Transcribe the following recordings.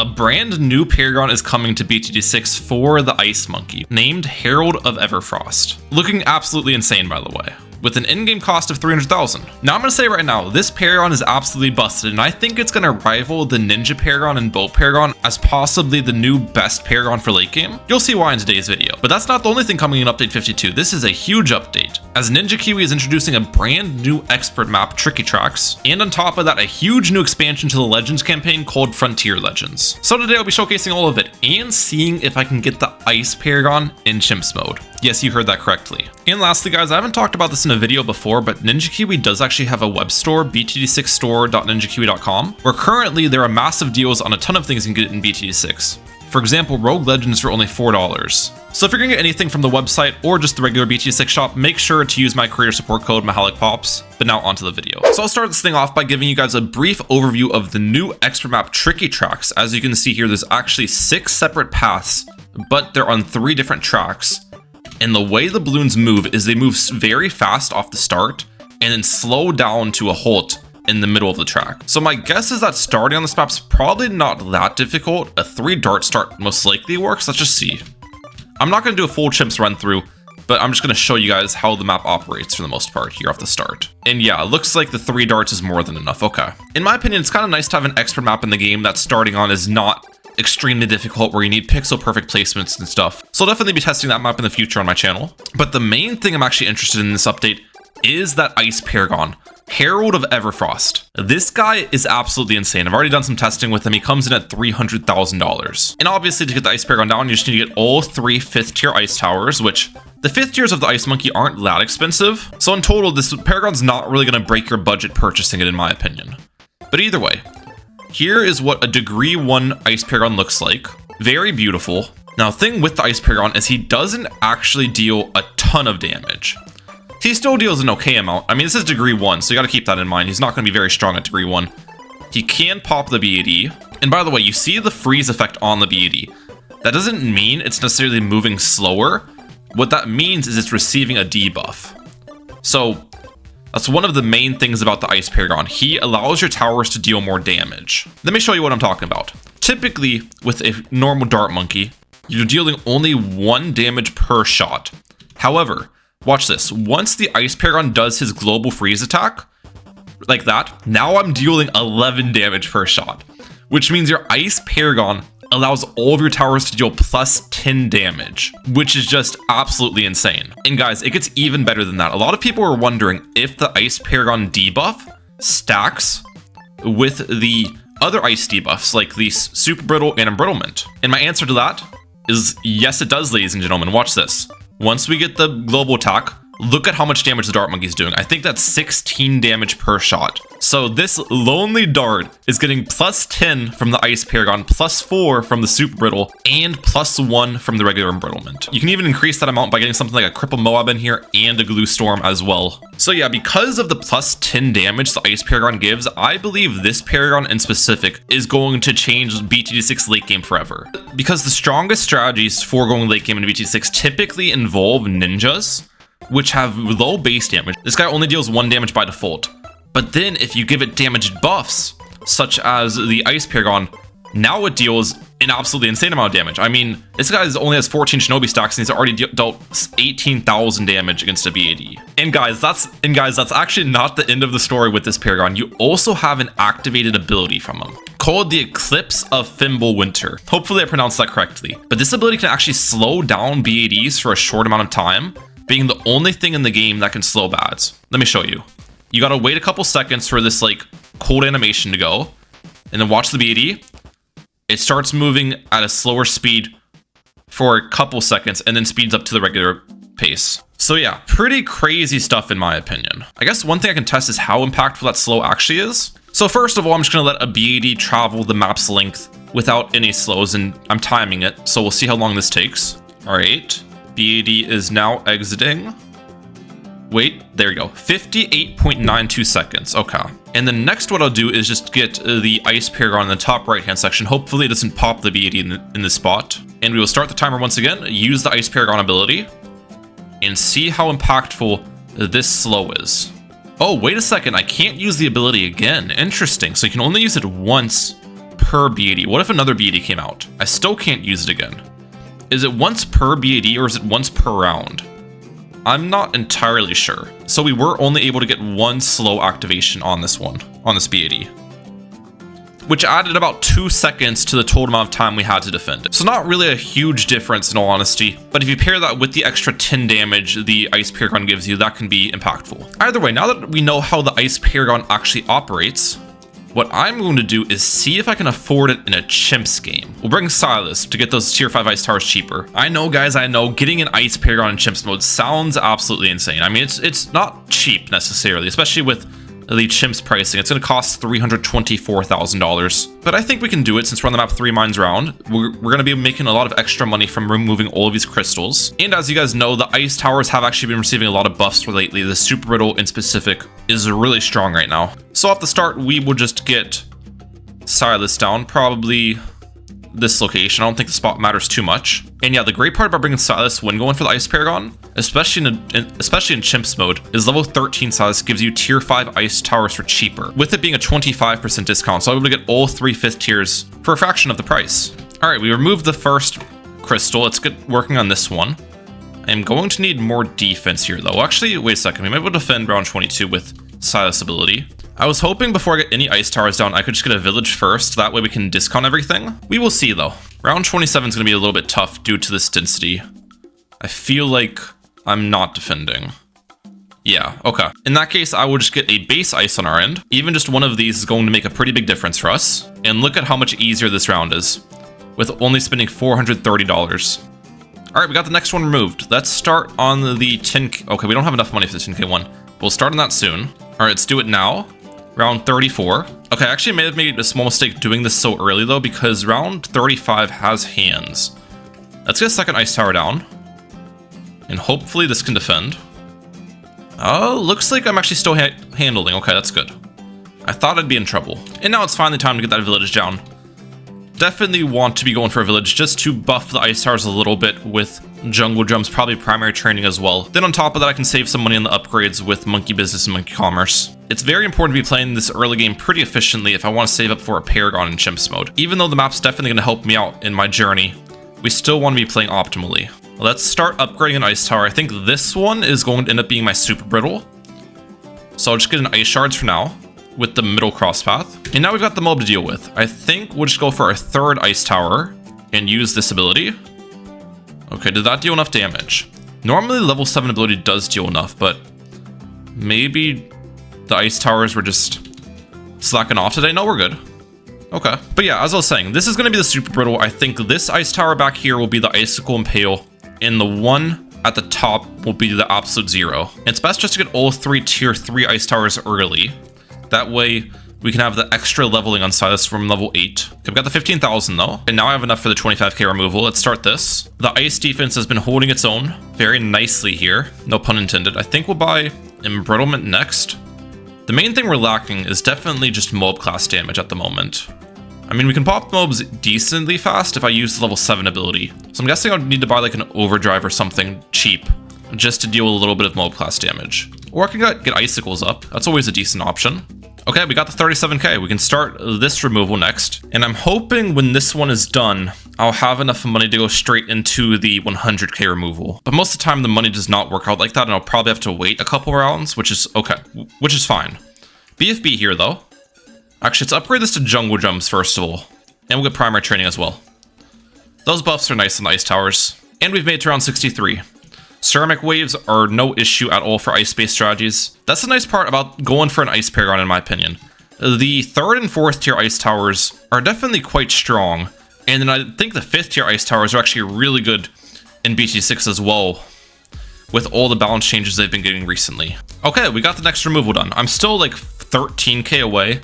A brand new Paragon is coming to BTD6 for the Ice Monkey, named Herald of Everfrost. Looking absolutely insane, by the way, with an in-game cost of 300,000. Now I'm gonna say right now, this Paragon is absolutely busted, and I think it's gonna rival the Ninja Paragon and Boat Paragon as possibly the new best Paragon for late game. You'll see why in today's video. But that's not the only thing coming in Update 52. This is a huge update, as Ninja Kiwi is introducing a brand new expert map, Tricky Tracks, and on top of that, a huge new expansion to the Legends campaign called Frontier Legends. So today I'll be showcasing all of it and seeing if I can get the Ice Paragon in Chimps mode. Yes, you heard that correctly. And lastly, guys, I haven't talked about this in a video before, but Ninja Kiwi does actually have a web store, btd6store.ninjakiwi.com, where currently there are massive deals on a ton of things you can get in BTD6. For example, Rogue Legends for only $4. So if you're gonna get anything from the website or just the regular BTD6 shop, make sure to use my creator support code MahalicPops. But now onto the video. So I'll start this thing off by giving you guys a brief overview of the new expert map Tricky Tracks. As you can see here, there's actually 6 separate paths, but they're on 3 different tracks. And the way the balloons move is they move very fast off the start and then slow down to a halt in the middle of the track. So my guess is that starting on this map's probably not that difficult. A 3 dart start most likely works. Let's just see. I'm not going to do a full Chimps run through, but I'm just going to show you guys how the map operates for the most part here off the start. And yeah, it looks like the 3 darts is more than enough. Okay. In my opinion, it's kind of nice to have an expert map in the game that starting on is not extremely difficult, where you need pixel perfect placements and stuff. So I'll definitely be testing that map in the future on my channel. But the main thing I'm actually interested in this update is that Ice Paragon, Herald of Everfrost. This guy is absolutely insane. I've already done some testing with him. He comes in at $300,000. And obviously to get the Ice Paragon down, you just need to get all 3 5th tier ice towers, which the 5th tiers of the Ice Monkey aren't that expensive. So in total, this Paragon's not really going to break your budget purchasing it, in my opinion. But either way, here is what a degree 1 Ice Paragon looks like. Very beautiful. Now, the thing with the Ice Paragon is he doesn't actually deal a ton of damage. He still deals an okay amount. I mean, this is degree 1, so you gotta keep that in mind. He's not gonna be very strong at degree 1. He can pop the BAD. And by the way, you see the freeze effect on the BAD. That doesn't mean it's necessarily moving slower. What that means is it's receiving a debuff. So that's one of the main things about the Ice Paragon. He allows your towers to deal more damage. Let me show you what I'm talking about. Typically, with a normal Dart Monkey, you're dealing only 1 damage per shot. However, watch this. Once the Ice Paragon does his global freeze attack, like that, now I'm dealing 11 damage per shot, which means your Ice Paragon allows all of your towers to deal plus 10 damage, which is just absolutely insane. And guys, it gets even better than that. A lot of people are wondering if the Ice Paragon debuff stacks with the other ice debuffs, like the Super Brittle and Embrittlement. And my answer to that is yes, it does, ladies and gentlemen. Watch this. Once we get the global attack, look at how much damage the Dart Monkey is doing. I think that's 16 damage per shot. So this lonely dart is getting plus 10 from the Ice Paragon, plus 4 from the Super Brittle, and plus 1 from the regular Embrittlement. You can even increase that amount by getting something like a Cripple Moab in here and a Glue Storm as well. So yeah, because of the plus 10 damage the Ice Paragon gives, I believe this Paragon in specific is going to change BTD6 late game forever. Because the strongest strategies for going late game in BTD6 typically involve ninjas, which have low base damage. This guy only deals 1 damage by default. But then if you give it damaged buffs, such as the Ice Paragon, now it deals an absolutely insane amount of damage. I mean, this guy only has 14 Shinobi stacks and he's already dealt 18,000 damage against a BAD. And guys, that's actually not the end of the story with this Paragon. You also have an activated ability from him called the Eclipse of Fimbulwinter. Hopefully I pronounced that correctly. But this ability can actually slow down BADs for a short amount of time, being the only thing in the game that can slow BADs. Let me show you. You gotta wait a couple seconds for this like cold animation to go, and then watch the BAD. It starts moving at a slower speed for a couple seconds and then speeds up to the regular pace. So yeah, pretty crazy stuff in my opinion. I guess one thing I can test is how impactful that slow actually is. So first of all, I'm just gonna let a BAD travel the map's length without any slows, and I'm timing it, so we'll see how long this takes. All right, BAD is now exiting. Wait, there you go, 58.92 seconds, okay. And then next what I'll do is just get the Ice Paragon in the top right-hand section. Hopefully it doesn't pop the BAD in this spot. And we will start the timer once again, use the Ice Paragon ability, and see how impactful this slow is. Oh, wait a second, I can't use the ability again. Interesting, so you can only use it once per BAD. What if another BAD came out? I still can't use it again. Is it once per BAD or is it once per round? I'm not entirely sure. So we were only able to get one slow activation on this one, on this BAD, which added about 2 seconds to the total amount of time we had to defend it. So not really a huge difference in all honesty, but if you pair that with the extra 10 damage the Ice Paragon gives you, that can be impactful. Either way, now that we know how the Ice Paragon actually operates, what I'm going to do is see if I can afford it in a Chimps game. We'll bring Silas to get those tier 5 ice towers cheaper. I know, guys, I know getting an Ice Paragon in Chimps mode sounds absolutely insane. I mean, it's not cheap necessarily, especially with the Chimps pricing. It's going to cost $324,000, but I think we can do it since we're on the map 3 mines round. We're going to be making a lot of extra money from removing all of these crystals. And as you guys know, the ice towers have actually been receiving a lot of buffs lately. The super brittle in specific is really strong right now. So off the start, we will just get Silas down, probably this location. I don't think the spot matters too much. And yeah, the great part about bringing Silas when going for the Ice Paragon, especially in Chimps mode, is level 13 Silas gives you tier 5 ice towers for cheaper, with it being a 25% discount. So I'm able to get all 3 5th tiers for a fraction of the price. All right, we removed the first crystal. Let's get working on this one. I'm going to need more defense here though. Actually, wait a second. We might be able to defend round 22 with Silas ability. I was hoping before I get any ice towers down, I could just get a village first. That way we can discount everything. We will see though. Round 27 is going to be a little bit tough due to this density. I feel like I'm not defending. Yeah, okay. In that case, I will just get a base ice on our end. Even just one of these is going to make a pretty big difference for us. And look at how much easier this round is, with only spending $430. All right, we got the next one removed. Let's start on the 10K. Okay, we don't have enough money for the 10K one. We'll start on that soon. All right, let's do it now. Round 34. Okay, I actually may have made a small mistake doing this so early though, because round 35 has hands. Let's get a second ice tower down. And hopefully this can defend. Oh, looks like I'm actually still handling. Okay, that's good. I thought I'd be in trouble. And now it's finally time to get that village down. Definitely want to be going for a village just to buff the ice towers a little bit with jungle jumps, probably primary training as well. Then on top of that, I can save some money on the upgrades with monkey business and monkey commerce. It's very important to be playing this early game pretty efficiently if I want to save up for a Paragon in Chimps mode. Even though the map's definitely going to help me out in my journey, we still want to be playing optimally. Let's start upgrading an ice tower. I think this one is going to end up being my super brittle. So I'll just get an ice shards for now with the middle cross path. And now we've got the mob to deal with. I think we'll just go for our third ice tower and use this ability. Okay, did that deal enough damage? Normally level 7 ability does deal enough, but maybe the ice towers were just slacking off today. No, we're good. Okay. But yeah, as I was saying, this is going to be the super brittle. I think this ice tower back here will be the icicle impale, and the one at the top will be the absolute zero. It's best just to get all 3 tier 3 ice towers early. That way we can have the extra leveling on Silas from level 8. Okay, we've got the 15,000 though, and now I have enough for the 25k removal. Let's start this. The ice defense has been holding its own very nicely here. No pun intended. I think we'll buy embrittlement next. The main thing we're lacking is definitely just mob class damage at the moment. I mean, we can pop mobs decently fast if I use the level 7 ability. So I'm guessing I would need to buy like an overdrive or something cheap just to deal with a little bit of mob class damage. Or I can get icicles up. That's always a decent option. Okay, we got the 37k. We can start this removal next. And I'm hoping when this one is done, I'll have enough money to go straight into the 100k removal. But most of the time, the money does not work out like that, and I'll probably have to wait a couple rounds, which is okay, which is fine. BFB here, though. Actually, let's upgrade this to jungle jumps first of all. And we'll get primary training as well. Those buffs are nice on the ice towers. And we've made it to round 63. Ceramic waves are no issue at all for ice-based strategies. That's the nice part about going for an Ice Paragon in my opinion. The 3rd and 4th tier ice towers are definitely quite strong. And then I think the 5th tier ice towers are actually really good in BT6 as well, with all the balance changes they've been getting recently. Okay, we got the next removal done. I'm still like 13k away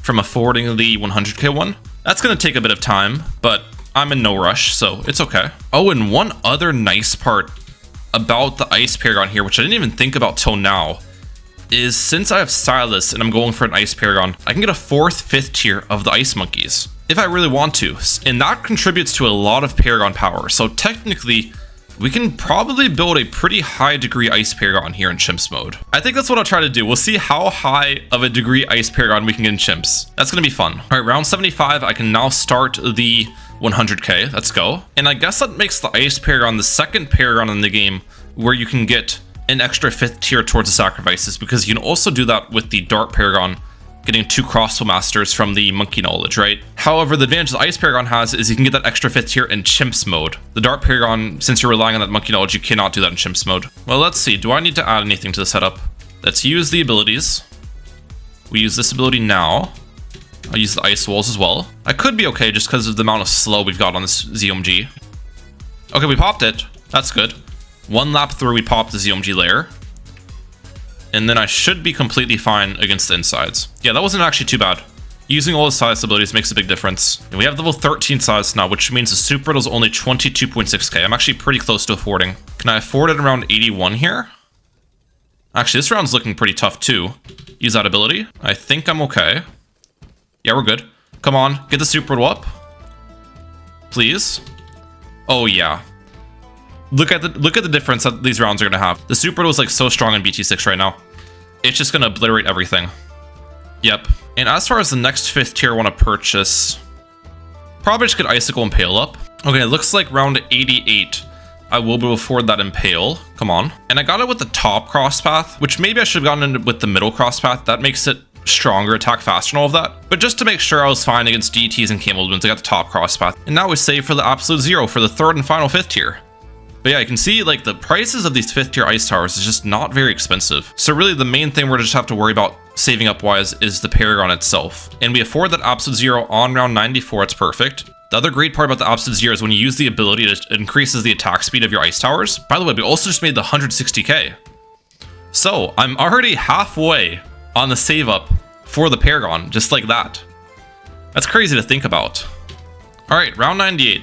from affording the 100k one. That's gonna take a bit of time, but I'm in no rush, so it's okay. Oh, and one other nice part about the Ice Paragon here, which I didn't even think about till now, is since I have Silas and I'm going for an Ice Paragon, I can get a 4th, 5th tier of the Ice Monkeys if I really want to. And that contributes to a lot of Paragon power. So technically, we can probably build a pretty high degree Ice Paragon here in Chimps mode. I think that's what I'll try to do. We'll see how high of a degree Ice Paragon we can get in Chimps. That's gonna be fun. All right, round 75, I can now start the 100k. Let's go. And I guess that makes the Ice Paragon the second Paragon in the game where you can get an extra 5th tier towards the sacrifices, because you can also do that with the Dart Paragon, getting 2 crossbow masters from the monkey knowledge, right? However, the advantage the Ice Paragon has is you can get that extra 5th tier in Chimps mode. The Dart Paragon, since you're relying on that monkey knowledge, you cannot do that in Chimps mode. Well, let's see. Do I need to add anything to the setup? Let's use the abilities. We use this ability now. I'll use the ice walls as well. I could be okay just because of the amount of slow we've got on this ZOMG. Okay, we popped it. That's good. 1 lap through, we popped the ZOMG layer. And then I should be completely fine against the insides. Yeah, that wasn't actually too bad. Using all the size abilities makes a big difference. And we have level 13 size now, which means the Super Riddle is only 22.6k. I'm actually pretty close to affording. Can I afford it around 81 here? Actually, this round's looking pretty tough too. Use that ability. I think I'm okay. Yeah, we're good. Come on, get the Super Riddle up. Please. Oh yeah. Look at the difference that these rounds are gonna have. The Super Riddle is like so strong in BT6 right now. It's just gonna obliterate everything. Yep. And as far as the next 5th tier I want to purchase, probably just get Icicle Impale up. Okay, it looks like round 88. I will be able to afford that Impale. Come on. And I got it with the top cross path, which maybe I should have gotten it with the middle cross path. That makes it stronger, attack faster and all of that. But just to make sure I was fine against DTs and Camel Balloons, I got the top cross path. And now we save for the absolute 0 for the 3rd and final 5th tier. But yeah, you can see like the prices of these 5th tier ice towers is just not very expensive. So really the main thing we're just have to worry about saving up wise is the Paragon itself. And we afford that absolute 0 on round 94, it's perfect. The other great part about the absolute 0 is when you use the ability, it increases the attack speed of your ice towers. By the way, we also just made the 160k. So I'm already halfway on the save up for the Paragon, just like that. That's crazy to think about. All right, round 98.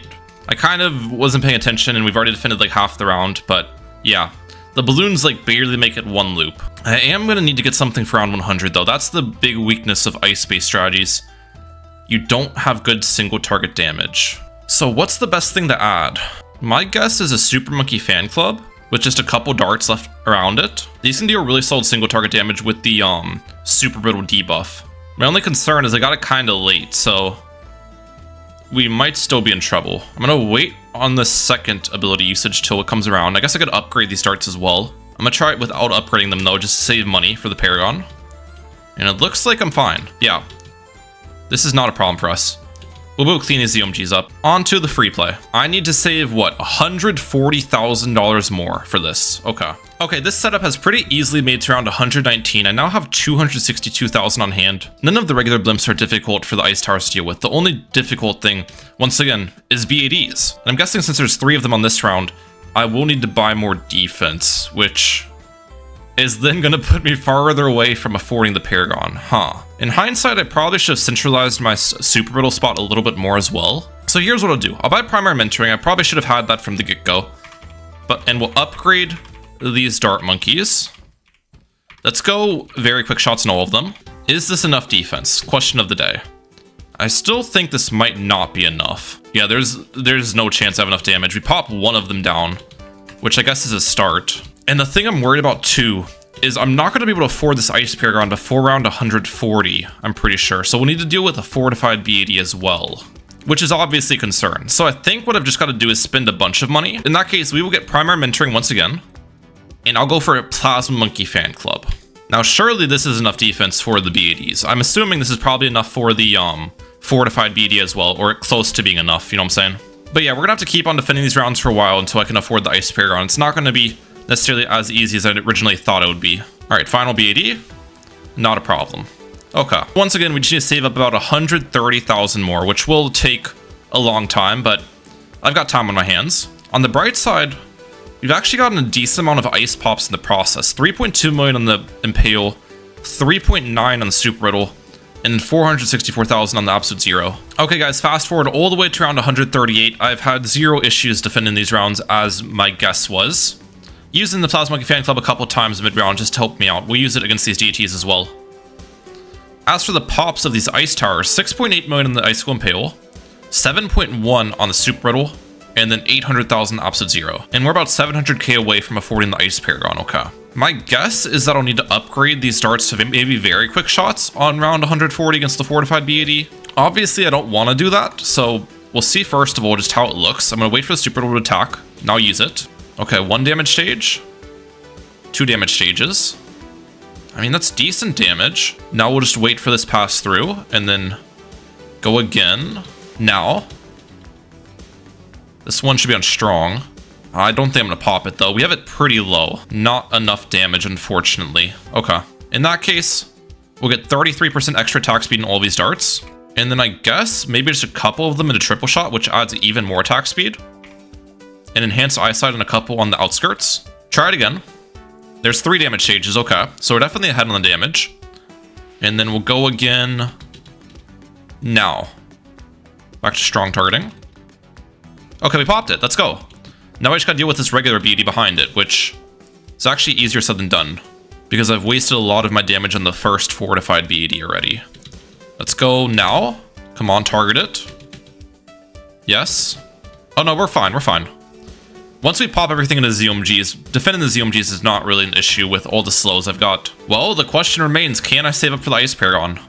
I kind of wasn't paying attention and we've already defended like half the round, but yeah. The balloons like barely make it 1 loop. I am gonna need to get something for round 100 though. That's the big weakness of ice-based strategies. You don't have good single target damage. So what's the best thing to add? My guess is a Super Monkey Fan Club with just a couple darts left around it. These can deal really solid single target damage with the Super Brittle debuff. My only concern is I got it kind of late, so we might still be in trouble. I'm gonna wait on the second ability usage till it comes around. I guess I could upgrade these darts as well. I'm gonna try it without upgrading them though, just to save money for the Paragon. And it looks like I'm fine. Yeah. This is not a problem for us. We'll be able to clean these ZOMGs up. On to the free play. I need to save, what, $140,000 more for this. Okay. Okay, this setup has pretty easily made to around 119. I now have 262,000 on hand. None of the regular blimps are difficult for the ice towers to deal with. The only difficult thing, once again, is BADs. And I'm guessing since there's 3 of them on this round, I will need to buy more defense, which is then going to put me farther away from affording the Paragon, huh? In hindsight, I probably should have centralized my Super Brittle spot a little bit more as well. So here's what I'll do. I'll buy Primary Mentoring. I probably should have had that from the get-go. And we'll upgrade these Dart Monkeys. Let's go very quick shots on all of them. Is this enough defense? Question of the day. I still think this might not be enough. Yeah, there's no chance I have enough damage. We pop one of them down, which I guess is a start. And the thing I'm worried about too is I'm not going to be able to afford this Ice Paragon before round 140, I'm pretty sure. So we'll need to deal with a Fortified BAD as well, which is obviously a concern. So I think what I've just got to do is spend a bunch of money. In that case, we will get Primary Mentoring once again, and I'll go for a Plasma Monkey Fan Club. Now, surely this is enough defense for the BADs. I'm assuming this is probably enough for the Fortified BAD as well, or close to being enough, you know what I'm saying? But yeah, we're going to have to keep on defending these rounds for a while until I can afford the Ice Paragon. It's not going to be necessarily as easy as I originally thought it would be. All right, final BAD, not a problem. Okay, once again, we just need to save up about 130,000 more, which will take a long time, but I've got time on my hands. On the bright side, we've actually gotten a decent amount of ice pops in the process. 3.2 million on the Impale, 3.9 on the Super Riddle, and then 464,000 on the Absolute Zero. Okay guys, fast forward all the way to round 138. I've had 0 issues defending these rounds as my guess was. Using the Plasma Monkey Fan Club a couple times mid-round just to help me out. We'll use it against these DTs as well. As for the pops of these ice towers, 6.8 million on the Icicle Impale, 7.1 on the Super Riddle, and then 800,000 Absolute Zero. And we're about 700k away from affording the Ice Paragon, okay. My guess is that I'll need to upgrade these darts to maybe very quick shots on round 140 against the Fortified BAD. Obviously, I don't want to do that, so we'll see first of all just how it looks. I'm going to wait for the super to attack, now use it. Okay, 1 damage stage, 2 damage stages. I mean, that's decent damage. Now we'll just wait for this pass through, and then go again. Now. This one should be on strong. I don't think I'm going to pop it, though. We have it pretty low. Not enough damage, unfortunately. Okay. In that case, we'll get 33% extra attack speed in all these darts. And then I guess maybe just a couple of them in a triple shot, which adds even more attack speed. And enhanced eyesight and a couple on the outskirts. Try it again. There's 3 damage stages, okay. So we're definitely ahead on the damage. And then we'll go again. Now. Back to strong targeting. Okay, we popped it. Let's go. Now I just gotta deal with this regular BD behind it, which is actually easier said than done. Because I've wasted a lot of my damage on the first Fortified BAD already. Let's go now. Come on, target it. Yes. Oh no, we're fine, we're fine. Once we pop everything into ZOMGs, defending the ZOMGs is not really an issue with all the slows I've got. Well, the question remains, can I save up for the Ice Paragon?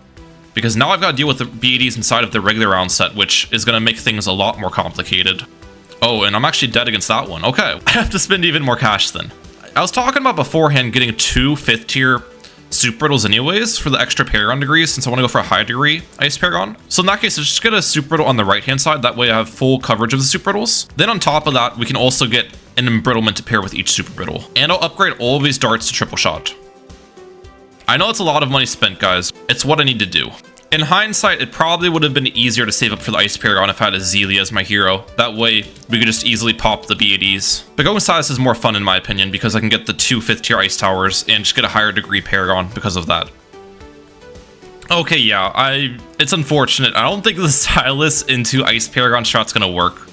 Because now I've got to deal with the BADs inside of the regular round set, which is going to make things a lot more complicated. Oh, and I'm actually dead against that one. Okay, I have to spend even more cash then. I was talking about beforehand getting 2 5th tier super riddles anyways for the extra Paragon degrees, since I want to go for a high degree Ice Paragon. So in that case, let's just get a super riddle on the right hand side. That way I have full coverage of the super riddles. Then on top of that, we can also get an embrittlement to pair with each super riddle. And I'll upgrade all of these darts to triple shot. I know it's a lot of money spent, guys. It's what I need to do. In hindsight, it probably would have been easier to save up for the Ice Paragon if I had Azealia as my hero. That way, we could just easily pop the BADs. But going Silas is more fun in my opinion because I can get the 2 5th tier Ice Towers and just get a higher degree Paragon because of that. Okay, yeah, it's unfortunate. I don't think the Silas into Ice Paragon shot's gonna work.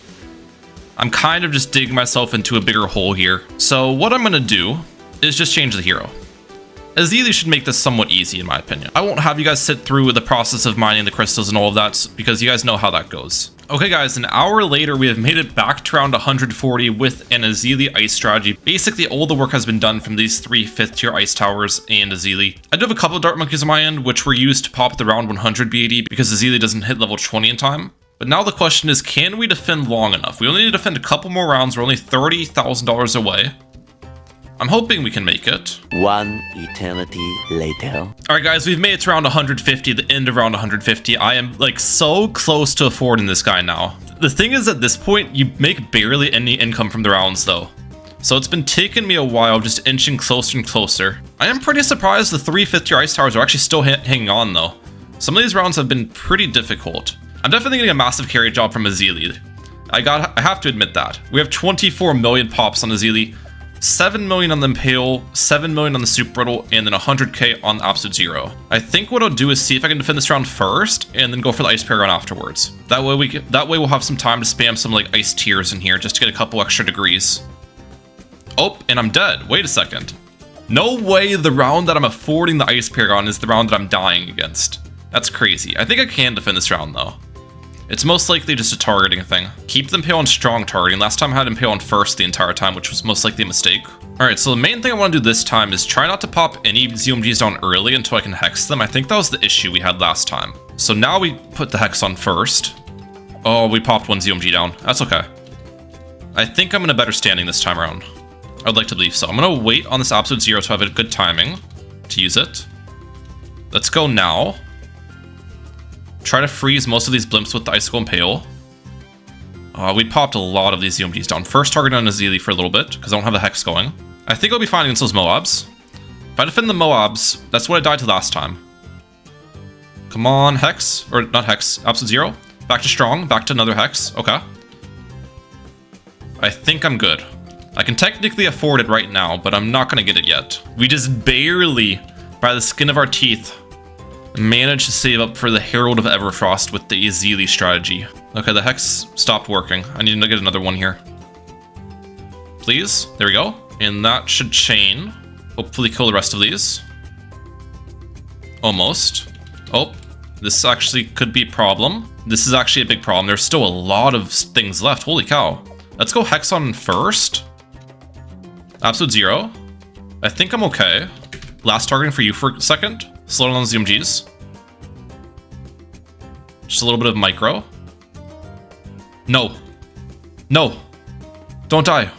I'm kind of just digging myself into a bigger hole here. So what I'm gonna do is just change the hero. Azealia should make this somewhat easy in my opinion. I won't have you guys sit through the process of mining the crystals and all of that because you guys know how that goes. Okay guys, an hour later we have made it back to round 140 with an Azealia Ice strategy. Basically all the work has been done from these 3 5th tier Ice Towers and Azealia. I do have a couple of Dart Monkeys on my end which were used to pop the round 100 BAD because Azealia doesn't hit level 20 in time. But now the question is, can we defend long enough? We only need to defend a couple more rounds. We're only $30,000 away. I'm hoping we can make it. One eternity later. Alright guys, we've made it to round 150, the end of round 150. I am like so close to affording this guy now. The thing is at this point, you make barely any income from the rounds though. So it's been taking me a while just inching closer and closer. I am pretty surprised the 3 5th tier Ice Towers are actually still hanging on though. Some of these rounds have been pretty difficult. I'm definitely getting a massive carry job from Azealia. I have to admit that. We have 24 million pops on Azealia. 7 million on the Impale, 7 million on the Super Riddle, and then 100k on the Absolute Zero. I think what I'll do is see if I can defend this round first, and then go for the Ice Paragon afterwards. That way we'll have some time to spam some like ice tiers in here just to get a couple extra degrees. Oh, and I'm dead. Wait a second. No way the round that I'm affording the Ice Paragon is the round that I'm dying against. That's crazy. I think I can defend this round though. It's most likely just a targeting thing. Keep the Impale on strong targeting. Last time I had Impale on first the entire time, which was most likely a mistake. Alright, so the main thing I want to do this time is try not to pop any ZOMGs down early until I can hex them. I think that was the issue we had last time. So now we put the hex on first. Oh, we popped one ZOMG down. That's okay. I think I'm in a better standing this time around. I would like to believe so. I'm going to wait on this Absolute Zero to have a good timing to use it. Let's go now. Try to freeze most of these blimps with the Icicle Impale. We popped a lot of these ZOMGs down. First target on Azealia for a little bit, because I don't have the Hex going. I think I'll be fine against those Moabs. If I defend the Moabs, that's what I died to last time. Come on, Hex. Or not Hex, Absolute Zero. Back to Strong, back to another Hex. Okay. I think I'm good. I can technically afford it right now, but I'm not going to get it yet. We just barely, by the skin of our teeth, managed to save up for the Herald of Everfrost with the Azealia strategy. Okay, the Hex stopped working. I need to get another one here. Please. There we go. And that should chain. Hopefully kill the rest of these. Almost. Oh, this actually could be a problem. This is actually a big problem. There's still a lot of things left. Holy cow. Let's go Hex on first. Absolute 0. I think I'm okay. Last targeting for you for a second. Slow down on ZMGs. Just a little bit of micro. No. No. Don't die.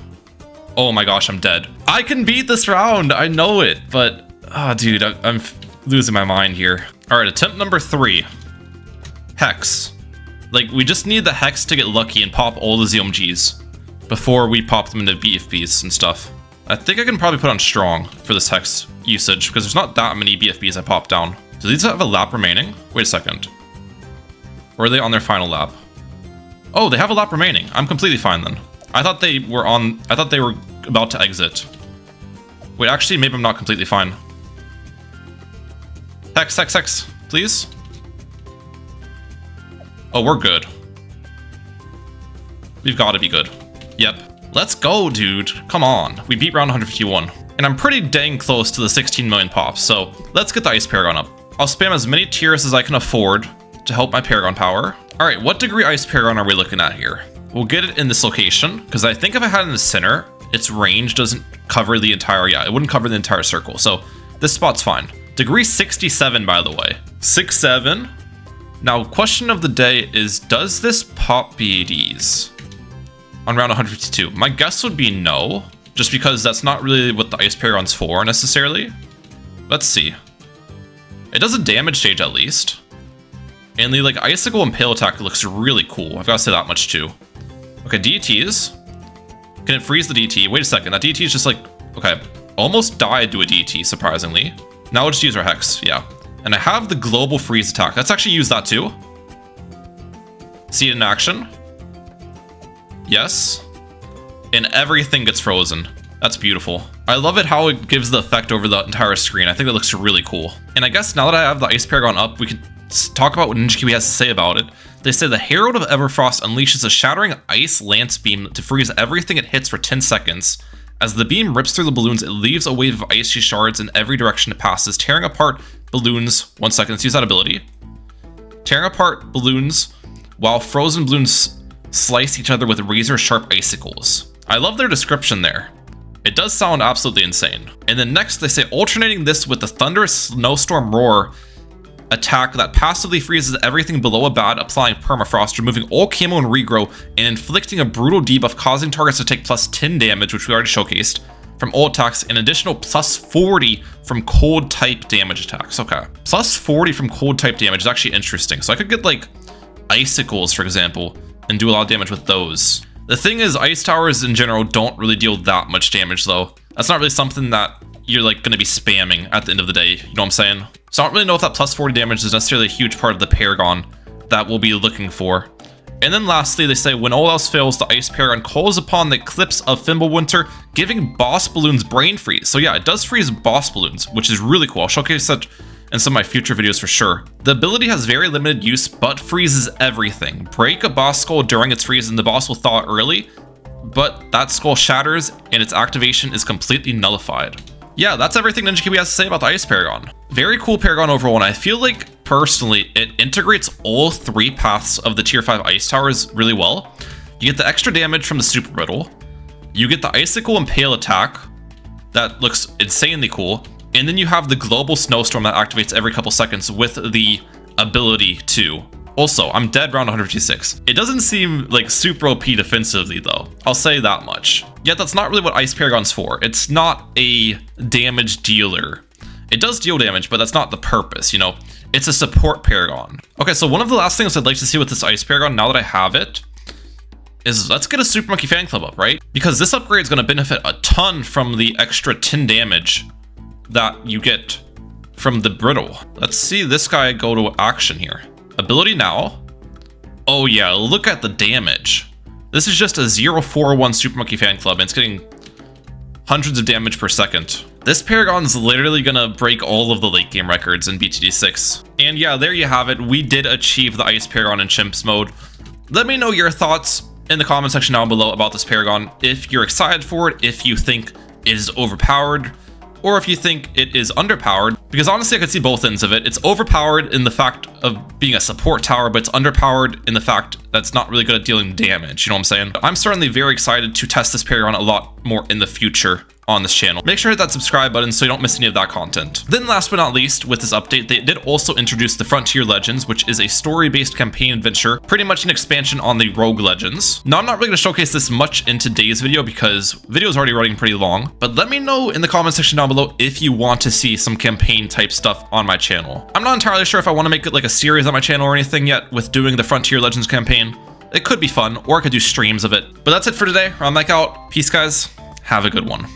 Oh my gosh, I'm dead. I can beat this round. I know it, but... Ah, dude, I'm losing my mind here. All right, attempt number 3. Hex. Like, we just need the Hex to get lucky and pop all the ZMGs before we pop them into BFBs and stuff. I think I can probably put on Strong for this Hex usage because there's not that many BFBs I pop down. Do these have a lap remaining? Wait a second. Or are they on their final lap? Oh, they have a lap remaining. I'm completely fine then. I thought they were about to exit. Wait, actually, maybe I'm not completely fine. Hex, Hex, Hex, please. Oh, we're good. We've got to be good. Yep. Let's go, dude. Come on. We beat round 151. And I'm pretty dang close to the 16 million pops, so let's get the Ice Paragon up. I'll spam as many tiers as I can afford to help my Paragon power. All right, what degree Ice Paragon are we looking at here? We'll get it in this location, because I think if I had it in the center, its range doesn't cover the entire, it wouldn't cover the entire circle, so this spot's fine. Degree 67, by the way. 6-7. Now, question of the day is, does this pop BADs on round 152? My guess would be no, just because that's not really what the Ice Paragon's for, necessarily. Let's see. It does a damage stage, at least. And the, like, Icicle Impale attack looks really cool. I've got to say that much, too. Okay, DTs. Can it freeze the DT? Wait a second, that DT is just like... Okay, almost died to a DT, surprisingly. Now we'll just use our Hex, yeah. And I have the Global Freeze attack. Let's actually use that, too. See it in action. Yes. And everything gets frozen. That's beautiful. I love it how it gives the effect over the entire screen. I think that looks really cool. And I guess now that I have the Ice Paragon up, we can talk about what NinjaKiwi has to say about it. They say the Herald of Everfrost unleashes a shattering ice lance beam to freeze everything it hits for 10 seconds. As the beam rips through the balloons, it leaves a wave of icy shards in every direction it passes, tearing apart balloons. 1 second, let's use that ability. Tearing apart balloons while frozen balloons slice each other with razor-sharp icicles. I love their description there. It does sound absolutely insane. And then next, they say alternating this with the thunderous snowstorm roar attack that passively freezes everything below a bad, applying permafrost, removing all camo and regrow, and inflicting a brutal debuff, causing targets to take plus 10 damage, which we already showcased, from all attacks, and additional plus 40 from cold type damage attacks. Okay. Plus 40 from cold type damage is actually interesting. So I could get like icicles, for example, and do a lot of damage with those. The thing is, ice towers in general don't really deal that much damage though. That's not really something that you're like going to be spamming at the end of the day, you know what I'm saying? So I don't really know if that plus 40 damage is necessarily a huge part of the Paragon that we'll be looking for. And then lastly, they say when all else fails, the Ice Paragon calls upon the Eclipse of Fimbulwinter, giving boss balloons brain freeze. So yeah, it does freeze boss balloons, which is really cool. I'll showcase that in some of my future videos for sure. The ability has very limited use, but freezes everything. Break a boss skull during its freeze and the boss will thaw early, but that skull shatters and its activation is completely nullified. Yeah, that's everything NinjaKiwi has to say about the Ice Paragon. Very cool Paragon overall, and I feel like, personally, it integrates all 3 paths of the Tier 5 Ice Towers really well. You get the extra damage from the Super Brittle, you get the Icicle Impale attack, that looks insanely cool, and then you have the Global Snowstorm that activates every couple seconds with the ability to. Also, I'm dead round 156. It doesn't seem like super OP defensively though, I'll say that much. Yet that's not really what Ice Paragon's for. It's not a damage dealer. It does deal damage, but that's not the purpose, you know? It's a support Paragon. Okay, so one of the last things I'd like to see with this Ice Paragon, now that I have it, is let's get a Super Monkey Fan Club up, right? Because this upgrade is going to benefit a ton from the extra 10 damage that you get from the Brittle. Let's see this guy go to action here. Ability now. Oh yeah, look at the damage. This is just a 041 Super Monkey Fan Club, and it's getting hundreds of damage per second. This Paragon's literally gonna break all of the late game records in BTD6. And yeah, there you have it. We did achieve the Ice Paragon in Chimps mode. Let me know your thoughts in the comment section down below about this Paragon. If you're excited for it, if you think it is overpowered, or if you think it is underpowered, because honestly I could see both ends of it. It's overpowered in the fact of being a support tower, but it's underpowered in the fact that it's not really good at dealing damage, you know what I'm saying? I'm certainly very excited to test this Paragon a lot more in the future on this channel. Make sure to hit that subscribe button so you don't miss any of that content. Then last but not least, with this update, they did also introduce the Frontier Legends, which is a story-based campaign adventure, pretty much an expansion on the Rogue Legends. Now, I'm not really going to showcase this much in today's video because video is already running pretty long, but let me know in the comment section down below if you want to see some campaign type stuff on my channel. I'm not entirely sure if I want to make it like a series on my channel or anything yet with doing the Frontier Legends campaign. It could be fun, or I could do streams of it. But that's it for today. I'm Mike out. Peace, guys. Have a good one.